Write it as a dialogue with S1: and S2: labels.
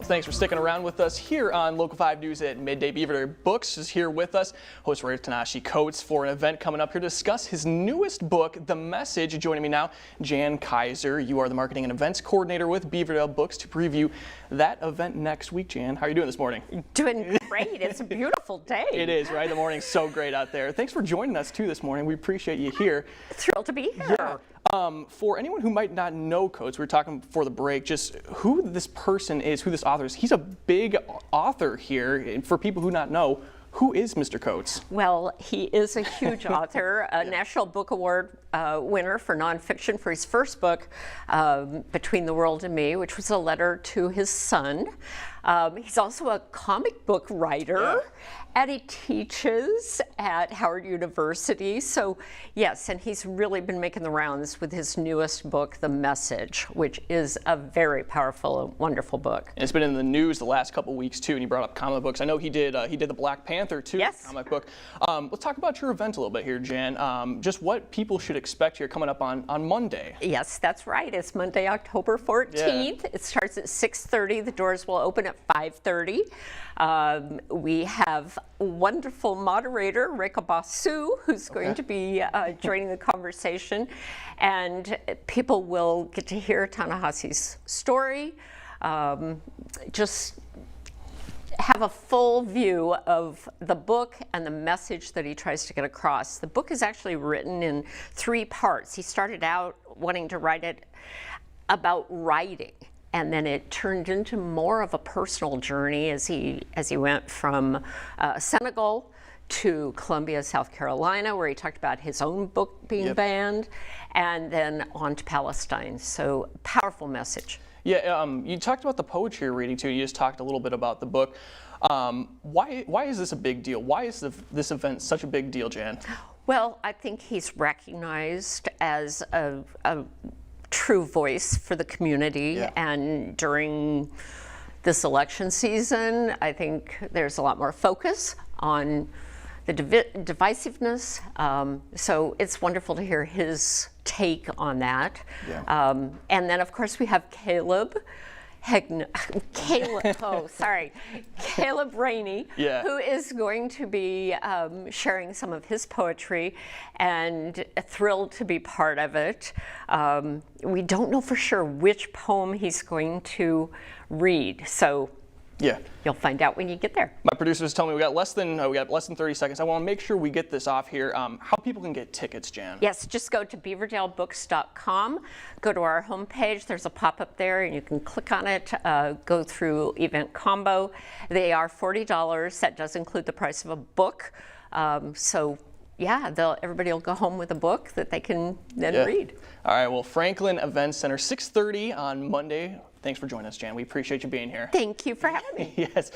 S1: Thanks for sticking around with us here on Local 5 News at Midday. Beaverdale Books is here with us, host writer Ta-Nehisi Coates, for an event coming up here to discuss his newest book, The Message. Joining me now, Jan Kaiser. You are the marketing and events coordinator with Beaverdale Books to preview that event next week. Jan, how are you doing this morning?
S2: Doing great. It's a beautiful day.
S1: It is, right? The morning's so great out there. Thanks for joining us too this morning. We appreciate you here.
S2: Thrilled to be here.
S1: Yeah. For anyone who might not know Coates, we were talking before the break, just who this person is, who this author is. He's a big author here. And for people who not know, who is Mr. Coates?
S2: Well, he is a huge author, a National Book Award winner for nonfiction for his first book, Between the World and Me, which was a letter to his son. He's also a comic book writer, and he teaches at Howard University. So yes, and he's really been making the rounds with his newest book, The Message, which is a very powerful and wonderful book.
S1: And it's been in the news the last couple weeks too, and he brought up comic books. I know he did the Black Panther too, comic book. Let's talk about your event a little bit here, Jan. Just what people should expect here coming up on Monday.
S2: Yes, that's right. It's Monday, October 14th. It starts at 6:30. The doors will open at 5:30. We have wonderful moderator, Rekha Basu, who's going to be joining the conversation. And people will get to hear Ta-Nehisi's story, just have a full view of the book and the message that he tries to get across. The book is actually written in 3 parts. He started out wanting to write it about writing, and then it turned into more of a personal journey as he went from Senegal to Columbia, South Carolina, where he talked about his own book being banned, and then on to Palestine. So powerful message.
S1: Yeah, you talked about the poetry you're reading too. You just talked a little bit about the book. Why is this a big deal? Why is this event such a big deal, Jan?
S2: Well, I think he's recognized as a true voice for the community, and during this election season, I think there's a lot more focus on the divisiveness. So it's wonderful to hear his take on that. And then, of course, we have Caleb Rainey, who is going to be sharing some of his poetry, and thrilled to be part of it. We don't know for sure which poem he's going to read, so you'll find out when you get there.
S1: My producers tell me we got less than 30 seconds. I want to make sure we get this off here. How people can get tickets, Jan?
S2: Yes, just go to beaverdalebooks.com. Go to our homepage. There's a pop-up there, and you can click on it. Go through event combo. They are $40. That does include the price of a book. So yeah, everybody will go home with a book that they can then read.
S1: All right. Well, Franklin Event Center, 6:30 on Monday. Thanks for joining us, Jan. We appreciate you being here.
S2: Thank you for having me.
S1: Yes.